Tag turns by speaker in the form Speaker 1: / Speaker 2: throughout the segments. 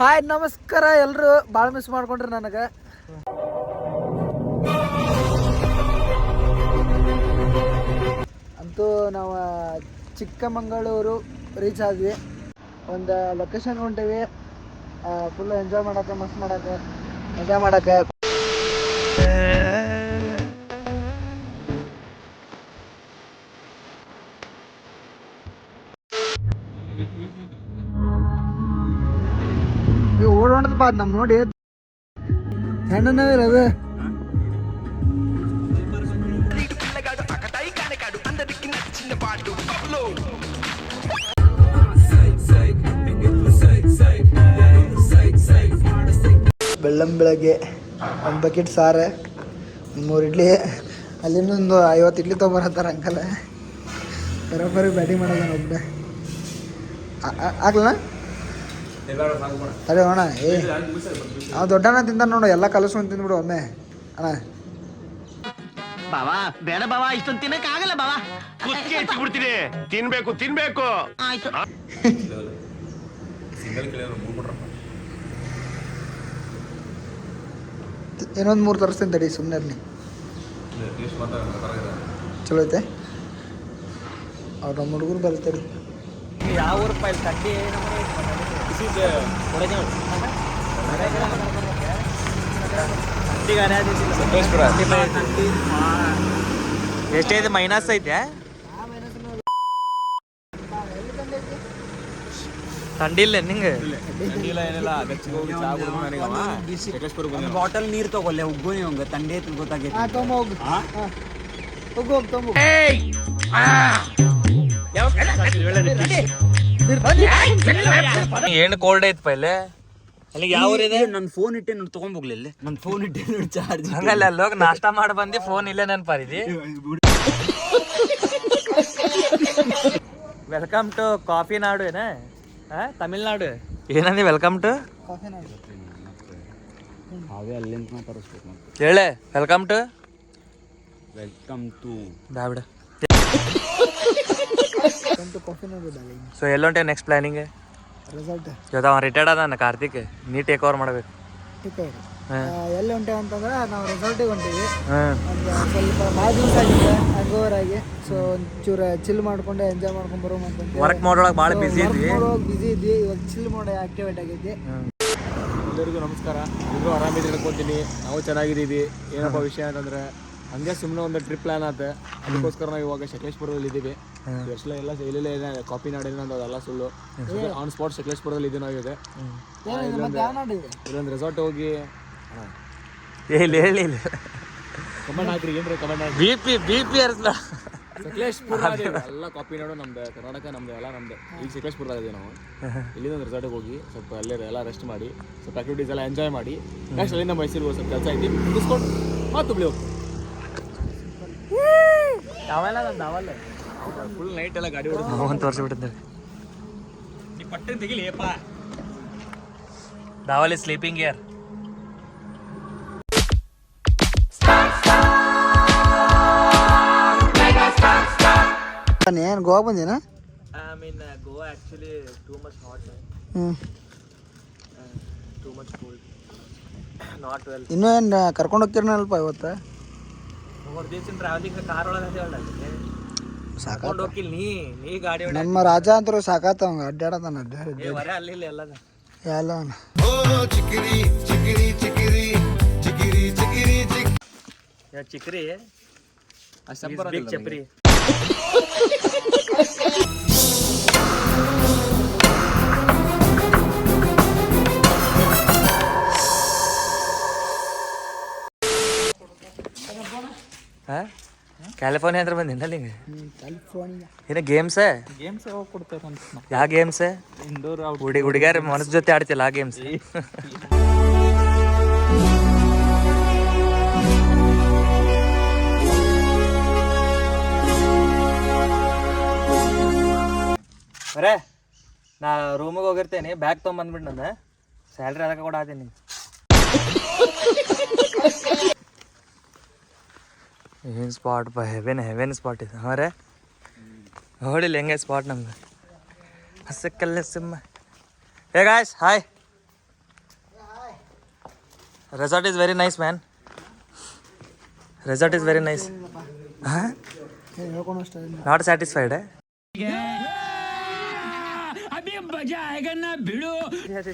Speaker 1: Hi ನಮಸ್ಕಾರ ಎಲ್ಲರೂ ಭಾಳ ಮಿಸ್ ಮಾಡ್ಕೊಂಡ್ರಿ ನನಗೆ. ಅಂತೂ ನಾವು ಚಿಕ್ಕಮಗಳೂರು ರೀಚ್ ಆದ್ವಿ. ಒಂದು ಲೊಕೇಶನ್ ಹೊಂಟೀವಿ. ಫುಲ್ ಎಂಜಾಯ್ ಮಾಡಕ್ಕೆ, ಮಸ್ತ್ ಮಾಡಕ್ಕೆ, ಮಜಾ ಮಾಡಕ್ಕೆ. ಓಡೋಣದಪ್ಪ ಅದು ನಮ್ಮ ನೋಡಿ ಹೆಣ್ಣನವೇ ಅದು. ಬೆಳ್ಳಂಬೆಳಗ್ಗೆ ಒಂದು ಬಕೆಟ್ ಸಾರು, 3 ಇಡ್ಲಿ, ಅಲ್ಲಿಂದೊಂದು 50 ಇಡ್ಲಿ ತೊಗೊಂಬರತ್ತಾರ ಅಂಕಲ್. ಬರೋಬ್ಬರಿ ಬ್ಯಾಟಿಂಗ್ ಮಾಡೋದು ಒಬ್ಬನೇ ಆಗ್ಲಣ್ಣ. ಅದೇ ಅಣ್ಣ, ಅವ್ ದೊಡ್ಡಣ್ಣ ತಿಂತಾನ ನೋಡು, ಎಲ್ಲ ಕಲಸ್ಕೊಂಡು ತಿಂದ್ಬಿಡು ಒಮ್ಮೆ ಅಣ್ಣ.
Speaker 2: ಬಾವಾ ಬೇಡ ಬಾವಾ, ಇಷ್ಟೊಂದು ತಿನ್ನಕ್ ಆಗಲ್ಲ ಬಾವಾ. ಬಿಡ್ತೀನಿ, ತಿನ್ಬೇಕು ತಿನ್ಬೇಕು. ಆಯ್ತು.
Speaker 1: ಇನ್ನೊಂದು 3 ತರಿಸ್ತೀನಿ ತಡಿ, ಸುಮ್ಮನೆ ಇರ್ಲಿ. ಚಲೋ ಐತೆ. ಅವ್ರು ನಮ್ಮ ಹುಡುಗರು ಬರ್ತಾರೆ.
Speaker 2: ಯಾವ ಊರು ರೂಪಾಯಿ ಕಡ್ಡಿ ಎಷ್ಟೈತೆ? ಮೈನಸ್ ಐತೆ. ಥಂಡಿ ಇಲ್ಲ ನಿಂಗೆ? ಬಾಟಲ್ ನೀರು ತಗೊಳ್ಳೆ, ಉಗ್ಗು ನೀವು ತಂಡಿ ಐತೆ ಗೊತ್ತಾಗೈತೆ. ಏನು ಕೋಲ್ಡ್ ಐತ್ ಪೈಲೆ ಅಲ್ಲಿಗೆ. ಯಾವ ಊರಿದೆ? ನನ್ನ ಫೋನ್ ಇಟ್ಟೆ ನೋಡಿ ತಗೊಂಬೋಗ್ಲಿಲ್ಲ. ನನ್ನ ಫೋನ್ ಇಟ್ಟೆ ನೋಡಿ ಚಾರ್ಜ್. ಹಂಗಲ್ಲ, ಅಲ್ಲೋಗಿ ನಾಷ್ಟಾ ಮಾಡಿ ಬಂದು ಫೋನ್ ಇಲ್ಲೇ ನೆನಪಾರಿದಿ. ವೆಲ್ಕಮ್ ಟು ಕಾಫಿ ನಾಡು ಏನ ತಮಿಳ್ನಾಡು. ಏನಂದಿ? ವೆಲ್ಕಮ್ ಟು
Speaker 1: ಕಾಫಿ ನಾಡು.
Speaker 2: ಅವೇ ಅಲ್ಲಿಂದ ತರಿಸ್ಬೇಕು ಹೇಳೆ. ವೆಲ್ಕಮ್ ಟು ದಾವಿಡ. ಸೊ ಎಲ್ಲೊಂಟೆ ನೆಕ್ಸ್ಟ್ ಪ್ಲಾನಿಂಗ್?
Speaker 1: ರಿಸಲ್ಟ್
Speaker 2: ಇವತ್ತು ಅವ ರಿಟೈರ್ಡ್ ಅದಾನ ಕಾರ್ತಿಕ್, ನೀ ಟೇಕ್ ಓವರ್ ಮಾಡ್ಬೇಕು.
Speaker 1: ಎಲ್ಲಿ ಹೊಂಟೇವೆ ಅಂತಂದ್ರೆ ನಾವು ರೆಸಾರ್ಟಿಗೆ ಹೊಂಟೀವಿ. ಒಂದು ಸ್ವಲ್ಪ ಭಾಳ ದಿವಸ ಆಗಿದೆ ಹ್ಯಾಂಗೋವರ್ ಆಗಿ. ಸೊ ಒಂಚೂರು ಚಿಲ್ ಮಾಡ್ಕೊಂಡು ಎಂಜಾಯ್ ಮಾಡ್ಕೊಂಡು ಬರೋ ಅಂತಂದು
Speaker 2: ವರ್ಕ್ ಮಾಡೋಳಗೆ ಭಾಳ ಬಿಸಿ ಇದ್ವಿ.
Speaker 1: ಇವಾಗ ಚಿಲ್ ಮಾಡೋ ಆಕ್ಟಿವೇಟ್ ಆಗೈತಿ.
Speaker 3: ಎಲ್ಲರಿಗೂ ನಮಸ್ಕಾರ. ಎಲ್ಲರೂ ಆರಾಮಿದ್ರೆ ಹೇಳ್ಕೊತೀನಿ, ನಾವು ಚೆನ್ನಾಗಿದ್ದೀವಿ. ಏನಪ್ಪ ವಿಷಯ ಅಂತಂದ್ರೆ ಹಂಗೆ ಸುಮ್ಮನೆ ಒಂದು ಟ್ರಿಪ್ ಪ್ಲಾನ್ ಆತ. ಅದಕ್ಕೋಸ್ಕರ ನಾವು ಇವಾಗ ಸಕಲೇಶ್ಪುರದಲ್ಲಿ ಇದ್ದೀವಿ. ಎಲ್ಲ ಇಲ್ಲೆಲ್ಲ ಇದೆ, ಕಾಫಿ ನಾಡಿನ ಅದೆಲ್ಲ ಸುಳ್ಳು. ಆನ್ ಸ್ಪಾಟ್ ಸಕಲೇಶ್ಪುರದಲ್ಲಿ ಇದ್ದೀವಿ ನಾವು. ಇದೆ ಇಲ್ಲೊಂದು ರೆಸಾರ್ಟ್ ಹೋಗಿ
Speaker 2: ಹೇಳಿ
Speaker 3: ಕಮೆಂಟ್ ಹಾಕ್ರಿ, ಏನ್ರಿ ಕಮೆಂಟ್ ಹಾಕಿ.
Speaker 2: ಬಿ ಪಿ
Speaker 3: ಸಕಲೇಶ್ಪುರ ಎಲ್ಲ ಕಾಪಿ ನಾಡು ನಮ್ದು, ಕರ್ನಾಟಕ ನಮ್ದು, ಎಲ್ಲ ನಮ್ದು. ಈಗ ಸಕಲೇಶ್ಪುರದಾಗ ಇದೀವಿ ನಾವು. ಇಲ್ಲಿಂದ ಒಂದು ರೆಸಾರ್ಟಿಗೆ ಹೋಗಿ ಸ್ವಲ್ಪ ಅಲ್ಲೇ ಎಲ್ಲ ರೆಸ್ಟ್ ಮಾಡಿ, ಸ್ವಲ್ಪ ಆಕ್ಟಿವಿಟೀಸ್ ಎಲ್ಲ ಎಂಜಾಯ್ ಮಾಡಿ, ನೆಕ್ಸ್ಟ್ ಅಲ್ಲಿಂದ ಮೈಸೂರಿಗೆ ಸ್ವಲ್ಪ ಕೆಲಸ ಐತಿ ಮುಗಿಸ್ಕೊಂಡು ಮತ್ತೆ ಹುಬ್ಳಿ ಹೋಗಿ. ಫುಲ್ ನೈಟ್ ಎಲ್ಲ ಗಾಡಿ ಹೊಡೆದು
Speaker 2: ಒಂದು ವರ್ಷ ಬಿಟ್ಟಿದ್ದೆ. ಪಟ್ಟೆ ತೆಗಿಲಿಯಪ್ಪ. Daval is sleeping here.
Speaker 1: ಏನು Goa ಬಂದೇನ?
Speaker 2: I mean Goa actually too much hot. Too much cold. Not well.
Speaker 1: ಇನ್ನೂ ಏನು ಕರ್ಕೊಂಡು ಹೋಗ್ತಿರನಲ್ಪ ಇವತ್ತು?
Speaker 2: 3 ದಿವಸ ಟ್ರಾವೆಲಿಂಗ್ ಕಾರ್ ಒಳಗೆ ಅದೇವಲ್ಲ, ಸಾಕೊಂಡು ಹೋಗಿಲ್ಲ. ನೀ ಗಾಡಿ ಹೊಡ.
Speaker 1: ನಮ್ಮ ರಾಜ ಅಂತರೂ ಸಾಕಾತ ಅವಂಗ ಅಡ್ಡಾಡತಾನ
Speaker 2: ವರೆ ಅಲ್ಲಿ ಎಲ್ಲದ
Speaker 1: ಎಲ್ಲ.
Speaker 2: ಚಿಕ್ರಿ ಬಿಗ್ ಚಪ್ರಿ. ಕ್ಯಾಲಿಫೋರ್ನಿಯಾ ಹತ್ರ ಬಂದಿನ ಅಲ್ಲಿ ಏನ ಗೇಮ್ಸ್ ಹೋಗಿ ಕೊಡ್ತೇವೆ. ಯಾವ ಗೇಮ್ಸ್? ಇಂಡೋರ್ ಹುಡುಗಿಯರ ಮನಸ್ಸು ಜೊತೆ ಆಡ್ತಿಲ್ಲ ಆ ಗೇಮ್ಸ್. ಅರೇ ನಾ ರೂಮಿಗೆ ಹೋಗಿರ್ತೇನೆ, ಬ್ಯಾಗ್ ತೊಗೊಂಬಂದ್ಬಿಟ್ಟು ನಂದು ಸ್ಯಾಲ್ರಿ ಅದಕ್ಕೆ ಕೂಡ ಆತೀನಿ. ಏನು ಸ್ಪಾಟ್ ಬಾ, ಹೆವೆನ್ ಸ್ಪಾಟ್ ಇದೆ. ಹಾಂ ರೇ ನೋಡಿಲ್ಲ ಹೆಂಗೆ ಸ್ಪಾಟ್ ನಮ್ದು. ಹಸಕ್ಕಲ್ಲ ಸಿಮ್ಮ. Hey guys, hi. Resort is very nice man. Resort is very nice. ಹಾಂ,
Speaker 1: ಹೇಳ್ಕೊಂಡು ಅಷ್ಟೇ.
Speaker 2: Not satisfied.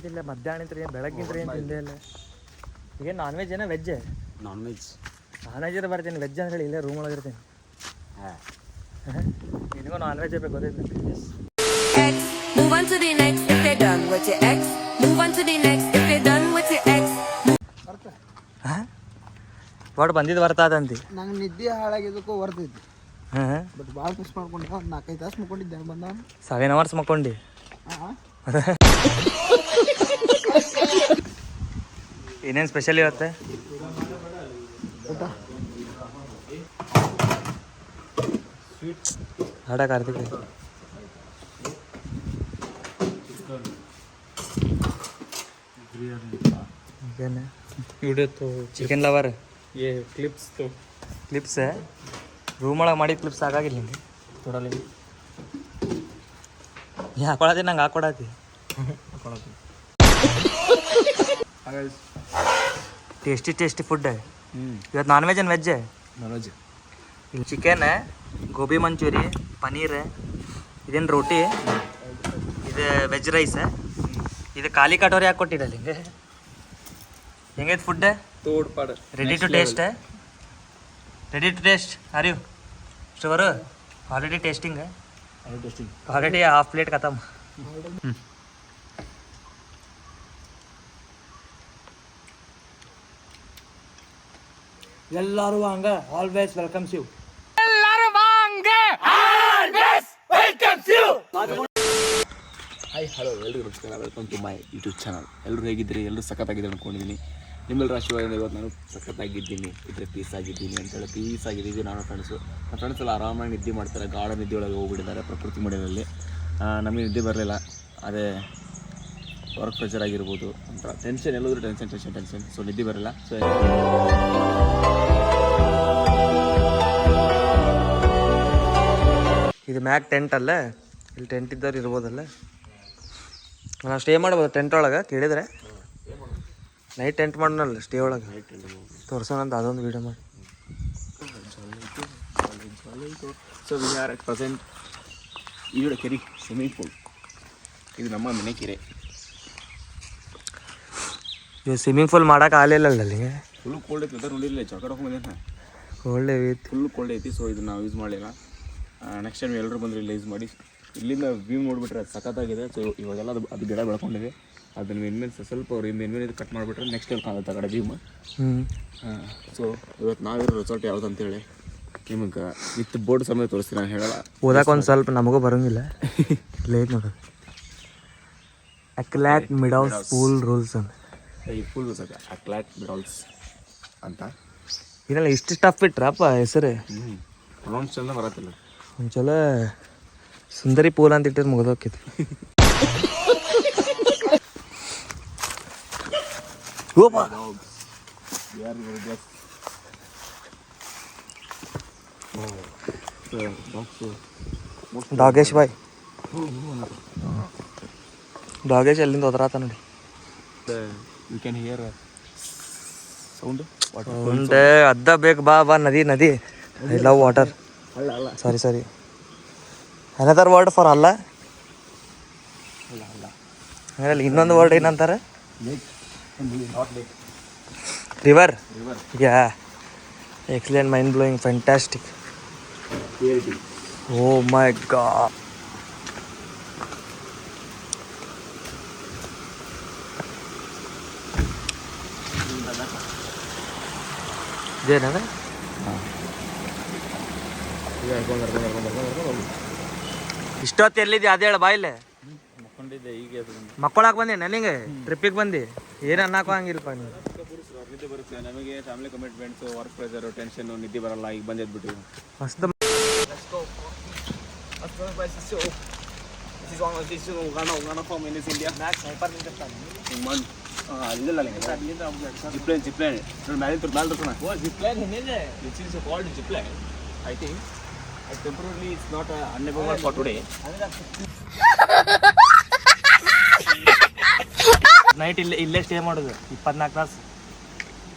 Speaker 2: ಇಲ್ಲ ಮಧ್ಯಾಹ್ನ ಬೆಳಗ್ಗಿಂತ ಏನು ತಿಂದೆ ಇಲ್ಲ. ಈಗ ನಾನ್ ವೆಜ್ ಏನೋ ವೆಜ್?
Speaker 3: ನಾನ್ ವೆಜ್
Speaker 2: ಇದ್ರೆ ಬರ್ತೀನಿ. ವೆಜ್ ಅಂತ ಹೇಳಿ ಇಲ್ಲೇ ರೂಮ್ ಒಳಗೆ ಇರ್ತೀನಿ. ನಿನಗೂ ನಾನ್ ವೆಜ್ ಬೇಕು ಗೊತ್ತೈತೆ.
Speaker 4: Move on to the next if they're done with your ex. Move on to the next if they're done with your ex.
Speaker 2: ಒಟ್ಟು ಬಂದಿದ್ದು ಬರ್ತದಂತಿ.
Speaker 1: ನಂಗೆ ನಿದ್ದೆ ಹಾಳಾಗಿದ್ದಕ್ಕೂ ಬರ್ತೈತಿ.
Speaker 2: ಹಾಂ,
Speaker 1: ಬಟ್ ಭಾಳ ಮಿಸ್ ಮಾಡ್ಕೊಂಡಿದ್ದೆ. ಒಂದು 4-5 ತಾಸು ಮುಕ್ಕೊಂಡಿದ್ದೆ ಬಂದ.
Speaker 2: 7 hours ಮಕ್ಕೊಂಡು.
Speaker 1: ಹಾಂ,
Speaker 2: ಏನೇನು ಸ್ಪೆಷಲ್ ಇವತ್ತೆ
Speaker 1: ಊಟ?
Speaker 2: ಹಾಡ Karthik chicken lover. Clips room ಒಳಗೆ ಮಾಡಿ ಕ್ಲಿಪ್ಸ್ ಆಗಾಗಿಲ್ಲ ನಿಂಗೆ ಕೊಡಲಿ. ಹಾಕೊಳತಿ ನಂಗೆ ಹಾಕೊಡತಿ. Tasty food. ಇವತ್ತು non veg veg?
Speaker 3: Non veg.
Speaker 2: ಇಲ್ಲಿ ಚಿಕನ್, ಗೋಬಿ ಮಂಚೂರಿ, ಪನೀರ್, ಇದೇನು ರೋಟಿ, ಇದು ವೆಜ್ ರೈಸ್, ಇದು ಖಾಲಿ ಕಟೋರಿ ಹಾಕಿ ಕೊಟ್ಟಿರಲ್ಲ ಹಿಂಗೆ. ಹೆಂಗೈತೆ ಫುಡ್?
Speaker 3: ತೋಡ್ಪಾಡ.
Speaker 2: Ready to taste? Are you store? Already tasting? Already half plate ಖತಮ್. ಎಲ್ಲರೂ ಹಂಗ always welcomes you.
Speaker 3: Hi, hello, ಎಲ್ಲರಿಗೂ ನಮಸ್ಕಾರ. Welcome to my YouTube channel. ಎಲ್ಲರೂ ಹೇಗಿದ್ದೀರಿ? ಎಲ್ಲರೂ ಸಖತ್ತಾಗಿದ್ದೀರಿ ಅಂದ್ಕೊಂಡಿದ್ದೀನಿ. ನಿಮ್ಮೆಲ್ಲರ ಆಶೀರ್ವಾದ ಇವತ್ತು ನಾನು ಸಖತ್ತಾಗಿದ್ದೀನಿ, ಇದ್ರೆ ಪೀಸ್ ಆಗಿದ್ದೀನಿ ಅಂತೇಳಿ ಪೀಸ್ ಆಗಿದ್ದೀವಿ. ನಾನು ನನ್ನ ಫ್ರೆಂಡ್ಸ್ ಎಲ್ಲ ಆರಾಮಾಗಿ ನಿದ್ದೆ ಮಾಡ್ತಾರೆ. ಗಾಢ ನಿದ್ದೆ ಒಳಗೆ ಹೋಗ್ಬಿಟ್ಟಿದ್ದಾರೆ ಪ್ರಕೃತಿ ಮಡಿಯಲ್ಲಿ. ನಮಗೆ ನಿದ್ದೆ ಬರಲಿಲ್ಲ. ಅದೇ ವರ್ಕ್ ಪ್ರೆಷರ್ ಆಗಿರ್ಬೋದು ಅಂತ ಟೆನ್ಷನ್, ಎಲ್ಲೋದ್ರೂ ಟೆನ್ಷನ್. ಸೊ ನಿದ್ದೆ ಬರಲಿಲ್ಲ. ಸೊ
Speaker 2: ಇದು ಮ್ಯಾಗ್ ಟೆಂಟ್ ಅಲ್ಲ, ಇಲ್ಲಿ ಟೆಂಟ್ ಇದ್ದವ್ರು ಇರ್ಬೋದಲ್ಲ. ನಾವು ಸ್ಟೇ ಮಾಡ್ಬೋದು ಟೆಂಟ್ ಒಳಗೆ. ಕೇಳಿದ್ರೆ ನೈಟ್ ಟೆಂಟ್ ಮಾಡೋಣಲ್ಲ ಸ್ಟೇ ಒಳಗೆ. ತೋರ್ಸೋಣಂತ ಅದೊಂದು ವೀಡಿಯೋ ಮಾಡಿ.
Speaker 3: So we are at present ಈಜುಡ ಕೆರೆ, ಸ್ವಿಮ್ಮಿಂಗ್ ಪೂಲ್. ಇದು ನಮ್ಮ ಮನೆ ಕೆರೆ.
Speaker 2: ಇವು ಸ್ವಿಮ್ಮಿಂಗ್ ಪೂಲ್ ಮಾಡೋಕೆ ಆಗಲಿಲ್ಲ ಅಲ್ಲಿಗೆ.
Speaker 3: ಫುಲ್ ಕೋಲ್ಡ್ ಐತಿ. ವೆದರ್ ನೋಡಿಲ್ಲ, ಜಾಕೆಟ್ ಹಾಕೊಂಬಂದೇನೆ.
Speaker 2: ಒಳ್ಳೆ ಐತಿ,
Speaker 3: ಫುಲ್ ಕೋಲ್ಡ್ ಐತಿ. ಸೊ ಇದು ನಾವು ಯೂಸ್ ಮಾಡಲಿಲ್ಲ. ನೆಕ್ಸ್ಟ್ ಟೈಮ್ ಎಲ್ಲರೂ ಬಂದರೆ ಇಲ್ಲ ಯೂಸ್ ಮಾಡಿ. ಇಲ್ಲಿಂದ ವ್ಯೂ ನೋಡಿಬಿಟ್ರೆ ಅದು ಸಖತ್ತಾಗಿದೆ. ಸೊ ಇವಾಗೆಲ್ಲ ಅದು ಗಿಡ ಬೆಳ್ಕೊಂಡಿದೆ. ಅದನ್ನು ಮೇನ್ಮೇಲೆ ಸ್ವಲ್ಪ ಅವ್ರು ಮೇನ್ಮೇಲೆ ಇದು ಕಟ್ ಮಾಡಿಬಿಟ್ರೆ ನೆಕ್ಸ್ಟ್ ಟೈಮ್ ಕಾಣುತ್ತೆ ಆ ಕಡೆ ವ್ಯೂಮ್. ಸೊ ಇವತ್ತು ನಾವಿರೋ ರೆಸಾರ್ಟ್ ಯಾವ್ದು ಅಂತೇಳಿ ನಿಮಗೆ ವಿತ್ ಬೋರ್ಡ್ ಸಮೇತ ತೋರಿಸ್ತೀನಿ. ನಾನು ಹೇಳಲ್ಲ,
Speaker 2: ಓದಕ್ಕೆ ಒಂದು ಸ್ವಲ್ಪ ನಮಗೂ ಬರೋಂಗಿಲ್ಲ. ಲೇಟ್ ನೋಡೋದು. ಅಕ್ಲಾಟ್ ಮಿಡೌಸ್ ಪೂಲ್ ರೂಲ್ಸ್ ಅಂತ.
Speaker 3: ಈ ಫುಲ್ ಸಾಕ ಅಕ್ಲಾಟ್ ಮಿಡೌಸ್ ಅಂತ.
Speaker 2: ಇದೆಲ್ಲ ಇಷ್ಟು ಟಫ್ ಇಟ್ರಪ್ಪ ಹೆಸರು.
Speaker 3: ಪ್ರೊನೌನ್ಸ್ ಚಂದ ಬರತ್ತಿಲ್ಲ.
Speaker 2: ಒಂದು ಚಲೋ ಸುಂದರಿ ಪೂಲ್ ಅಂತ ಇಟ್ಟಿದ್ದು ಮುಗಿದೋಕಿತ್ತು. ಡಾಗೇಶ್ ಬಾಯ್, ಡಾಗೇಶ್ ಎಲ್ಲಿಂದ ಹೋದ್ರಾತ ನೋಡಿ.
Speaker 3: You can hear sound.
Speaker 2: ಉಂಡೆ ಅದ್ದ ಬೇಕು. ಬಾ ನದಿ. I love water. Sorry another word for ಅಲ್ಲ. ಹಂಗಲ್ಲ, ಇನ್ನೊಂದು ವರ್ಡ್ ಏನಂತಾರೆ? River. Yeah, excellent, mind blowing, fantastic. Oh my god. ಇದೇನದ? ಇಷ್ಟೊತ್ತು ಎಲ್ಲಿದ್ದೆ ಅದೇ ಹೇಳ ಬಾಯಿಲೆ.
Speaker 3: ಮಕ್ಕೊಂಡಿದ್ದೆ ಈಗ.
Speaker 2: ಮಕ್ಕಳಾಕ್ ಬಂದೆ ನನಗೆ ಟ್ರಿಪ್ಪಿಗೆ ಬಂದು ಏನು ಅನ್ನಕ್ಕೂ ಹಂಗಿಲ್ಪ ನೀವು.
Speaker 3: ನಿದ್ದೆ ಬರುತ್ತೆ ನಮಗೆ. ಫ್ಯಾಮಿಲಿ ಕಮಿಟ್ಮೆಂಟ್ಸು, ವರ್ಕ್ ಪ್ರೆಷರು, ಟೆನ್ಷನ್ನು, ನಿದ್ದೆ ಬರಲ್ಲ. ಈಗ ಬಂದಿದ್ಬಿಟ್ಟು
Speaker 2: ಮಸ್ತ್.
Speaker 3: Zipline I think temporarily it's not unavailable for today.
Speaker 2: Night ಇಲ್ಲೇ ಸ್ಟೇ ಮಾಡೋದು 24 ತಾಸು.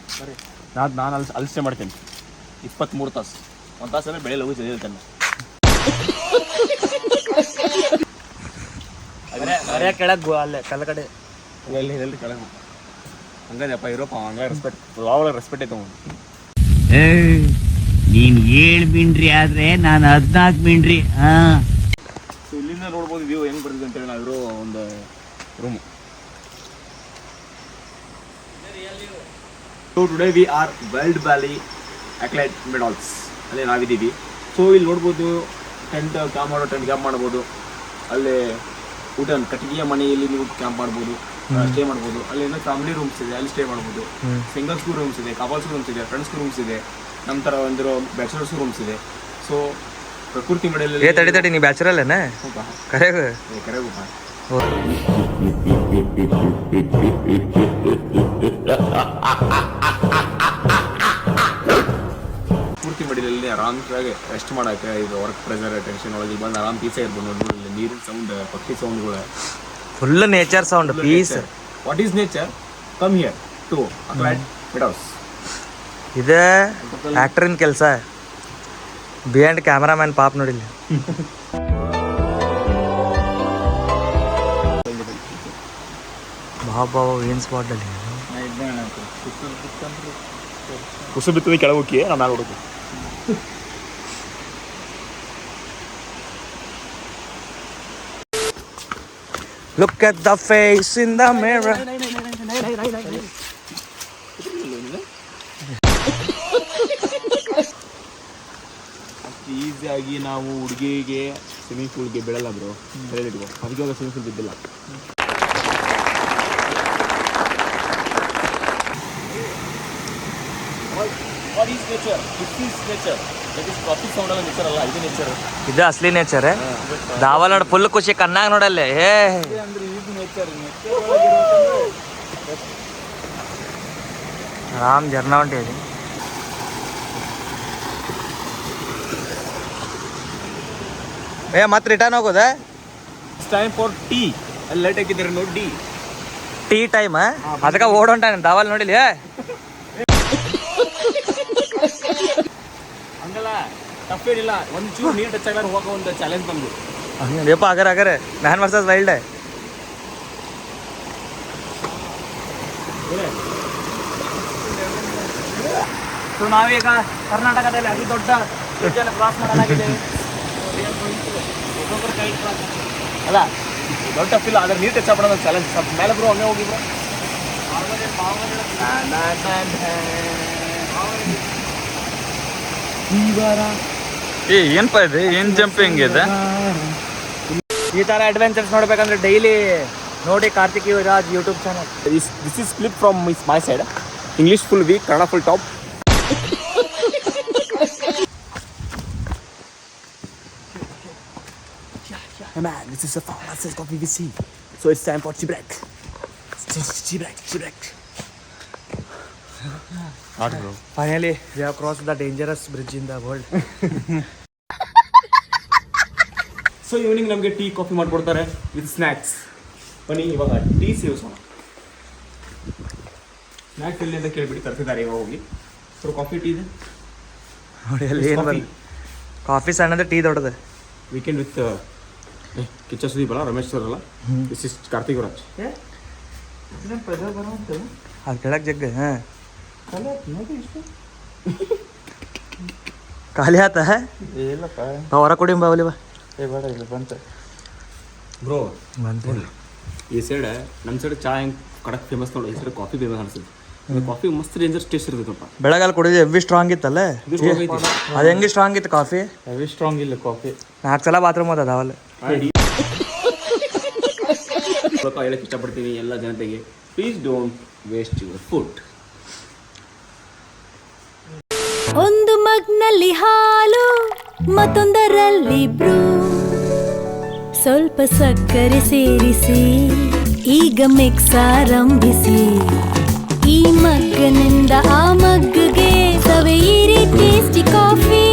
Speaker 3: ನಾನು ಅಲ್ಲಿ ಸ್ಟೇ ಮಾಡ್ತೇನೆ 23 ತಾಸು. 1 ತಾಸು ಅಂದರೆ ಬೆಳೆ ಲಘು ಹೇಳ್ತೇನೆ.
Speaker 2: ಕೆಳಗೆ ಅಲ್ಲೇ ಕಲ್ಲ ಕಡೆ
Speaker 3: ಎಲ್ಲಿ ಕೆಳಗೆ ಹಂಗಪ್ಪ ಇರೋಪ್ಪ ಹಂಗ ರೆಸ್ಪೆಕ್ಟ್ ಯಾವಾಗ ರೆಸ್ಪೆಕ್ಟ್ ಐತೆ ಅವ್ನು.
Speaker 5: ನೀನ್ 7 ಮಿಂಡ್ರಿ ಆದ್ರೆ ನಾನು 14 ಮಿಂಡ್ರಿ.
Speaker 3: ಸೊ ಇಲ್ಲಿಂದ ನೋಡ್ಬೋದು ವ್ಯೂ ಹೆಂಗೆ ಬರ್ತಿದೆ ಅಂತೇಳಿ ನಾವಿರೋ ಒಂದು room. So today we are world valley acclaimed meadows ಅಲ್ಲಿ ನಾವಿದ್ದೀವಿ. ಸೊ ಇಲ್ಲಿ ನೋಡ್ಬೋದು ಟೆಂಟ್ ಕ್ಯಾಂಪ್ ಮಾಡ್ಬೋದು. ಅಲ್ಲಿ ಊಟ ಕಟ್ಟಿಗೆಯ ಮನೆಯಲ್ಲಿ ನೀವು ಕ್ಯಾಂಪ್ ಮಾಡ್ಬೋದು, ಸ್ಟೇ ಮಾಡ್ಬೋದು. ಅಲ್ಲಿ ಏನೋ ಫ್ಯಾಮಿಲಿ ರೂಮ್ಸ್ ಇದೆ, ಅಲ್ಲಿ ಸ್ಟೇ ಮಾಡ್ಬೋದು. ಸಿಂಗಲ್ಸ್ಗೂ ರೂಮ್ಸ್ ಇದೆ, ಕಪಲ್ಸ್ಗೂ ರೂಮ್ಸ್ ಇದೆ, ಫ್ರೆಂಡ್ಸ್ಗೂ ರೂಮ್ಸ್ ಇದೆ, ನಮ್ಮ ಥರ ಒಂದಿರೋ ಬ್ಯಾಚುಲರ್ಸ್ ರೂಮ್ಸ್ ಇದೆ. ಸೊ ಪ್ರಕೃತಿ ಮಳೆಯಲ್ಲಿ
Speaker 2: ತಡಿ ನೀ ಬ್ಯಾಚುರಲ್ಲೇನ ಕರೆಗೂ
Speaker 3: ಕರೆಗುಪ್ಪ. ಪೂರ್ತಿ ಮಡಿಲಲ್ಲಿ ಆರಾಮಾಗಿ ರೆಸ್ಟ್ ಮಾಡೋಕ್ಕೆ ಇದು ವರ್ಕ್ ಪ್ರೆಷರ್ ಟೆನ್ಷನ್ ಒಳಗೆ ಬಂದು ಆರಾಮ್ ಪೀಸ ಇರ್ಬೋದು. ನೋಡಿ ಇಲ್ಲಿ ನೀರಿನ ಸೌಂಡ್, ಪಕ್ಷಿ ಸೌಂಡ್ಗಳು,
Speaker 2: full nature sound peace.
Speaker 3: What is nature? Come here to acclaimed meadows.
Speaker 2: ಇದೆ ಆಕ್ಟರಿನ ಕೆಲಸ. ಬಿಯಾಂಡ್ ಕ್ಯಾಮ್ರಾಮ್ಯಾನ್ ಪಾಪ್ ನೋಡಿಲ್ಲ. ಬಾಬಾ ಏನು ಸ್ಪಾಟ್ ಅಲ್ಲಿ
Speaker 3: ಕುಸು ಬಿತ್ತದ ಕೆಳಗೆ ಹೋಗಿ ನಾನು ಮ್ಯಾಲೆ ಹುಡುಕು.
Speaker 2: Look at the face in the mirror.
Speaker 3: ಅಷ್ಟು ಈಸಿಯಾಗಿ ನಾವು ಹುಡುಗಿಗೆ ಸ್ವಿಮ್ಮಿಂಗ್ ಪೂಲ್ಗೆ ಬೀಳಲ್ಲ ಬ್ರೋ. ಹೇಳಿಟ್ಕೋ, ಅದಕ್ಕೆ ಇವಾಗ ಸ್ವಿಮ್ಮಿಂಗ್ ಪೂಲ್ ಬಿದ್ದಿಲ್ಲ. What is nature? This is nature. That is coffee sound ಅಲ್ಲ nature ಅಲ್ಲ, ಇದು nature.
Speaker 2: ಇದು ಅಸಲಿ ನೇಚರ್. ದಾವಲ್ ನೋಡಿ ಫುಲ್ ಖುಷಿ ಕಣ್ಣಾಗ ನೋಡಲ್ಲೇ.
Speaker 3: ಅಂದ್ರೆ ಇದು nature.
Speaker 2: ಆರಾಮ್ ಜರ್ನಾ ಹೊಂಟಿದೆ. ಮತ್ತೆ ರಿಟರ್ನ್ ಹೋಗೋದ?
Speaker 3: It's time for tea. ಅಲ್ಲಿ ಲೈಟ್ ಹಾಕಿದ್ದಾರೆ ನೋಡಿ.
Speaker 2: ಟೀ ಟೈಮ್ ಅದಕ್ಕೆ ಓಡೊಂಟಾನೆ ದಾವಲ್ ನೋಡಿಲಿ.
Speaker 3: ಹಂಗಲ್ಲ, ತಪ್ಪೇನಿಲ್ಲ. ಒಂದು ಚೂರು ನೀರು ಟಚ್ ಆಗಲ್ಲ ಹೋಗೋ ಒಂದು ಚಾಲೆಂಜ್ ಬಂದು.
Speaker 2: ಹಂಗಪ್ಪ ಆಗರ ಮ್ಯಾನ್ ವರ್ಸಸ್ ವೈಲ್ಡ್. ಸೊ ನಾವೀಗ ಕರ್ನಾಟಕದಲ್ಲಿ ಅತಿ ದೊಡ್ಡ ಬ್ರಿಡ್ಜನ್ನು ಕ್ರಾಸ್ ಮಾಡಲಾಗಿದೆ.
Speaker 3: ಅಲ್ಲ ದೊಡ್ಡ ತಪ್ಪಿಲ್ಲ, ಆದ್ರೆ ನೀರು ಟಚ್ ಆಗ್ಬಿಡೋದು ಚಾಲೆಂಜ್. ಸ್ವಲ್ಪ ಮೇಲೆ ಬ್ರೋ, ಹಂಗೆ ಹೋಗಿ ಬ್ರೋ.
Speaker 2: ಏನಪ್ಪ ಇದೆ, ಏನು ಜಂಪಿಂಗ್ ಇದೆ? ಈ ಥರ ಅಡ್ವೆಂಚರ್ಸ್ ನೋಡ್ಬೇಕಂದ್ರೆ ಡೈಲಿ ನೋಡಿ Karthik Yuvaraj YouTube channel.
Speaker 3: This is clip from my side. English full weak, Kannada full top. Hey man, this is a fast coffee we see. So it's time for tea break. Tea break. Hard bro.
Speaker 2: Finally, we have crossed the dangerous bridge in the world.
Speaker 3: So evening ನಮಗೆ tea coffee ಮಾಡಿಕೊಡ್ತಾರೆ with snacks. ಬನ್ನಿ ಇವಾಗ tea ಸೇವಿಸೋಣ. Snacks ಎಲ್ಲಿ ಅಂತ ಕೇಳಿಬಿಟ್ಟು ತರ್ತಿದ್ದಾರೆ ಇವಾಗ ಹೋಗಿ. So coffee tea ಇದೆ
Speaker 2: ನೋಡಿ ಅಲ್ಲಿ ಏನು ಬಂದು ಕಾಫಿ ಸಣ್ಣದು, ಟೀ ದೊಡ್ಡದು.
Speaker 3: ವೀಕೆಂಡ್ ವಿತ್ ಕಿಚ್ಚ ಸುದೀಪ್ ಅಲ್ಲ, ರಮೇಶ್ ಸರ್ ಅಲ್ಲ, ದಿಸ್ ಇಸ್ ಕಾರ್ತಿಕ್ ಯುವರಾಜ್.
Speaker 2: ಅದು ಕೆಳಗೆ ಜಗ್ಗ. ಹಾಂ ಖಾಲಿ ಆತ ಹೊರ ಕೊಡಿ ಬಾವಲಿ ಬಾ.
Speaker 3: ಬ್ರೋ
Speaker 2: ಬಂತು
Speaker 3: ಈ ಸೈಡ್ ನಮ್ಮ ಸೈಡ್ ಚಾ ಹೆಂಗೆ ಕಡಕ್ ಫೇಮಸ್ ನೋಡಿ, ಈ ಸೈಡ್ ಕಾಫಿ ಫೇಮಸ್ ಅನಿಸುತ್ತೆ. ಕಾಫಿ ಮಸ್ತ್ ಡೇಂಜರ್ ಟೇಸ್ಟ್ ಇರ್ತೈತಪ್ಪ.
Speaker 2: ಬೆಳಗಾಲ ಕುಡಿದು ಹೆವಿ ಸ್ಟ್ರಾಂಗ್ ಇತ್ತಲ್ಲ. ಅದು ಹೆಂಗೆ ಸ್ಟ್ರಾಂಗ್ ಇತ್ತು ಕಾಫಿ?
Speaker 3: ಹೆವಿ ಸ್ಟ್ರಾಂಗ್ ಇಲ್ಲ ಕಾಫಿ.
Speaker 2: 4 ಸಲ ಬಾತ್ರೂಮ್ ಹೋದ ಅದಾವಲ್ಲ.
Speaker 3: ಹೇಳಕ್ಕೆ ಇಷ್ಟಪಡ್ತೀನಿ ಎಲ್ಲ ಜನತೆಗೆ, please don't waste your food.
Speaker 6: ಒಂದು ಮಗ್ನಲ್ಲಿ ಹಾಲು, ಮತ್ತೊಂದರಲ್ಲಿ ಬ್ರೂ, ಸ್ವಲ್ಪ ಸಕ್ಕರೆ ಸೇರಿಸಿ ಈಗ ಮಿಕ್ಸ್ ಆರಂಭಿಸಿ. ಈ ಮಗ್ಗನಿಂದ ಆ ಮಗ್ಗಿಗೆ ಸವೆಯಿರಿ ಟೇಸ್ಟಿ ಕಾಫಿ.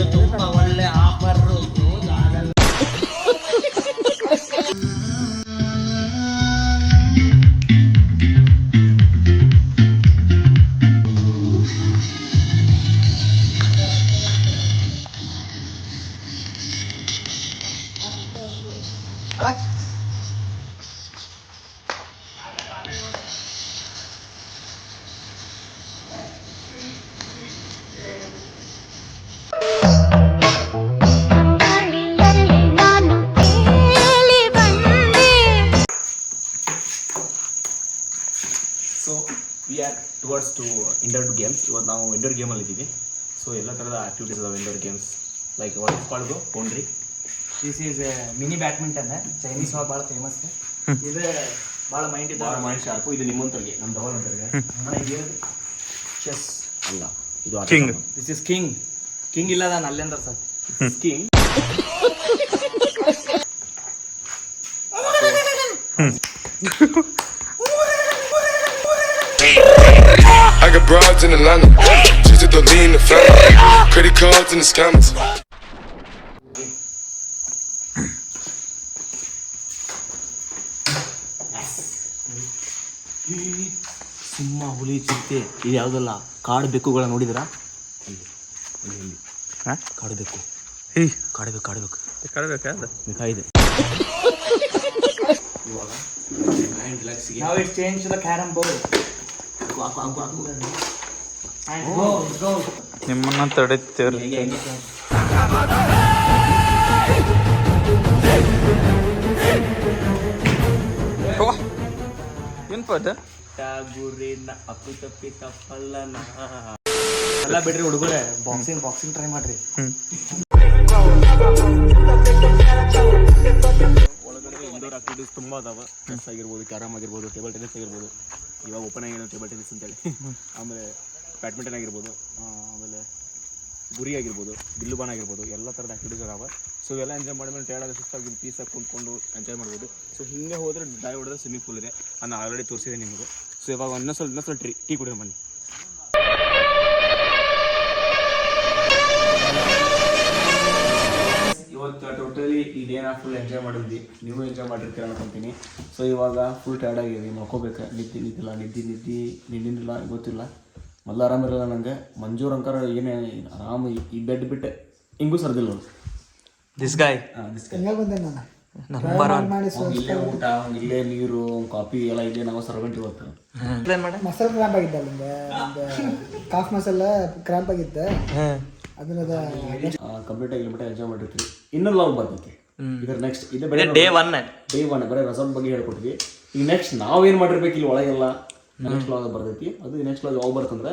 Speaker 2: ಇದು ತುಂಬಾ ಒಳ್ಳೆ offer.
Speaker 3: So we are towards to indoor games. ಇವತ್ತು ನಾವು ಇಂಡೋರ್ ಗೇಮಲ್ಲಿ ಇದ್ದೀವಿ. ಸೊ ಎಲ್ಲ ಥರದ ಆ್ಯಕ್ಟಿವಿಟೀಸ್ ಅದಾವೆ indoor games. Like what is called ಪೌಂಡ್ರಿ.
Speaker 2: This is mini badminton Chinese ಒಳಗೆ ಭಾಳ ಫೇಮಸ್. ಇದು ಭಾಳ ಮೈಂಡ್
Speaker 3: ಭಾಳ ಮೈಂಡ್ ಶಾರ್ಪು. ಇದು ನಿಮ್ಮಂತವ್ರಿಗೆ, ನಮ್ಮ ಡಬಲ್
Speaker 2: ಚೆಸ್
Speaker 3: ಅಲ್ಲ, ಇದು
Speaker 2: king. This is king. King ಇಲ್ಲ ನಾನು ಅಲ್ಲೆಂದ್ರ sir
Speaker 3: king.
Speaker 7: I got broads in Atlanta, just to lean the family, credit cards and the scammers.
Speaker 3: ಸಿಂಹ, ಹುಲಿ, ಚಿರತೆ ಇದು ಯಾವುದಲ್ಲ ಕಾಡು ಬೆಕ್ಕುಗಳ ನೋಡಿದಿರಾ? ಕಾಡು ಬೆಕ್ಕು, ಕಾಡಬೇಕು ಬೇಕಾಗಿದೆ. ಇವಾಗ ರಿಲ್ಯಾಕ್ಸ್ಗೆ
Speaker 2: ನಾವು it change the carrom board.
Speaker 8: ನಿಮ್ಮನ್ನ ತಡೆಯುತ್ತೇವೆ. ಏನ್ ಪದ
Speaker 3: ಗುರಿನ ಅಪ್ಪಿ ತಪ್ಪಲ್ಲನ
Speaker 2: ಎಲ್ಲ ಬಿಡ್ರಿ ಹುಡುಗರೆ, ಬಾಕ್ಸಿಂಗ್ ಟ್ರೈ ಮಾಡ್ರಿ.
Speaker 3: ಒಳಗಡೆ ಇಂಡೋರ್ ಆಕ್ಟಿವಿಟೀಸ್ ತುಂಬ ಅದಾವೆ. ಚೆಸ್ ಆಗಿರ್ಬೋದು, ಕ್ಯಾರಮ್ ಆಗಿರ್ಬೋದು, ಟೇಬಲ್ ಟೆನ್ನಿಸ್ ಆಗಿರ್ಬೋದು. ಇವಾಗ ಓಪನ್ ಆಗಿರೋ ಟೇಬಲ್ ಟೆನ್ನಿಸ್ ಅಂತೇಳಿ. ಆಮೇಲೆ ಬ್ಯಾಡ್ಮಿಂಟನ್ ಆಗಿರ್ಬೋದು, ಆಮೇಲೆ ಗುರಿ ಆಗಿರ್ಬೋದು, ಬಿಲ್ಲುಬಾಣ ಆಗಿರ್ಬೋದು, ಎಲ್ಲ ಥರದ ಆ್ಯಕ್ಟಿವಿಟೀಸ್ ಅದಾವೆ. ಸೊ ಇವೆಲ್ಲ ಎಂಜಾಯ್ ಮಾಡಿದ್ಮೇಲೆ ಟೈರ್ಡಾಗಿ ಸುಸ್ತಾಗಿ ಪೀಸಾಗಿ ಕುಂತ್ಕೊಂಡು ಎಂಜಾಯ್ ಮಾಡ್ಬೋದು. ಸೊ ಹಿಂಗೆ ಹೋದರೆ ದಾಯಿ ಹೊಡೆದ್ರೆ ಸ್ವಿಮ್ಮಿಂಗ್ ಪೂಲ್ ಇದೆ, ನಾನು ಆಲ್ರೆಡಿ ತೋರಿಸಿದೆ ನಿಮಗೆ. ಸೊ ಇವಾಗ ಇನ್ನೊಂದು ಟೀ ಕುಡಿಯೋಣ ಬನ್ನಿ. ಇವತ್ತು ಟೋಟಲಿ ಇದೇನ ಫುಲ್ ಎಂಜಾಯ್ ಮಾಡಿದ್ವಿ, ನೀವು ಎಂಜಾಯ್ ಮಾಡಿರ್ತೀರ ಅನ್ಕೊಂತೀನಿ. ಸೊ ಇವಾಗ ಫುಲ್ ಟೈರ್ಡ್ ಆಗಿದ್ವಿ, ಮಲ್ಕೋಬೇಕು. ನಿದ್ದಿಲ್ಲ ಗೊತ್ತಿಲ್ಲ. ಮೊದಲು ಆರಾಮಿರಲ್ಲ ನನಗೆ. ಮಂಜೂರ್ ಅಂಕರ್ ಏನೇ ಆರಾಮ ಈ ಬೆಡ್ ಬಿಟ್ಟೆ ಹಿಂಗೂ ಸರ್ದಿಲ್ಲ ನೋಡಿ.
Speaker 2: ದಿಸ್ ಗಾಯ್
Speaker 1: ಹೆಂಗ ಬಂದೆ ನಾನು
Speaker 2: ನಂಬರ್ ಒನ್.
Speaker 1: ಮಾಡಿ
Speaker 3: ಇಲ್ಲೇ ಊಟ, ಇಲ್ಲೇ ನೀರು, ಕಾಫಿ ಎಲ್ಲ ಇದೆ. ನಾವು ಸರ್ವೆಂಟ್ ಇವತ್ತು
Speaker 1: ಮಸಾಲ ಕ್ರಾಂಪ್ ಆಗಿದ್ದ ನಿಂಗೆ, ಕಾಫ್ ಮಸಾಲ ಕ್ರಾಂಪ್ ಆಗಿದ್ದ. ಅದನ್ನ
Speaker 3: ಕಂಪ್ಲೀಟ್ ಆಗಿ ಲಿಮಿಟ್ ಎಂಜಾಯ್ ಮಾಡಿರ್ತೀವಿ. ಇನ್ನೊಂದು ಲಾಗ್ ಬರ್ತೈತಿ ಇದ್ರ ನೆಕ್ಸ್ಟ್. ಇದೆ
Speaker 2: ಡೇ ಒನ್
Speaker 3: ಬರೀ ರೆಸಾರ್ಟ್ ಬಗ್ಗೆ ಹೇಳ್ಕೊಟ್ವಿ. ಈಗ ನೆಕ್ಸ್ಟ್ ನಾವೇನು ಮಾಡಿರ್ಬೇಕು ಇಲ್ಲಿ ಒಳಗೆಲ್ಲ ನೆಕ್ಸ್ಟ್ ಲಾಗ್ ಬರ್ತೈತಿ. ಅದು ನೆಕ್ಸ್ಟ್ ಲಾಗ್ ಯಾವಾಗ ಬರ್ತಂದ್ರೆ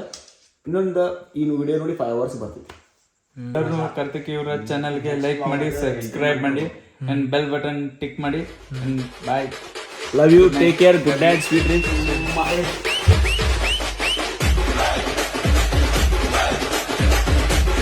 Speaker 3: ಇನ್ನೊಂದು ಈ ವಿಡಿಯೋ ನೋಡಿ 5 hours ಬರ್ತೈತಿ.
Speaker 8: ಕಾರ್ತಿಕ್ ಇವರ ಚಾನಲ್ಗೆ ಲೈಕ್ ಮಾಡಿ, ಸಬ್ಸ್ಕ್ರೈಬ್ ಮಾಡಿ, ಅಂಡ್ ಬೆಲ್ ಬಟನ್ ಟಿಕ್ ಮಾಡಿ. Bye.
Speaker 3: Love you, take care, good night, sweet dreams.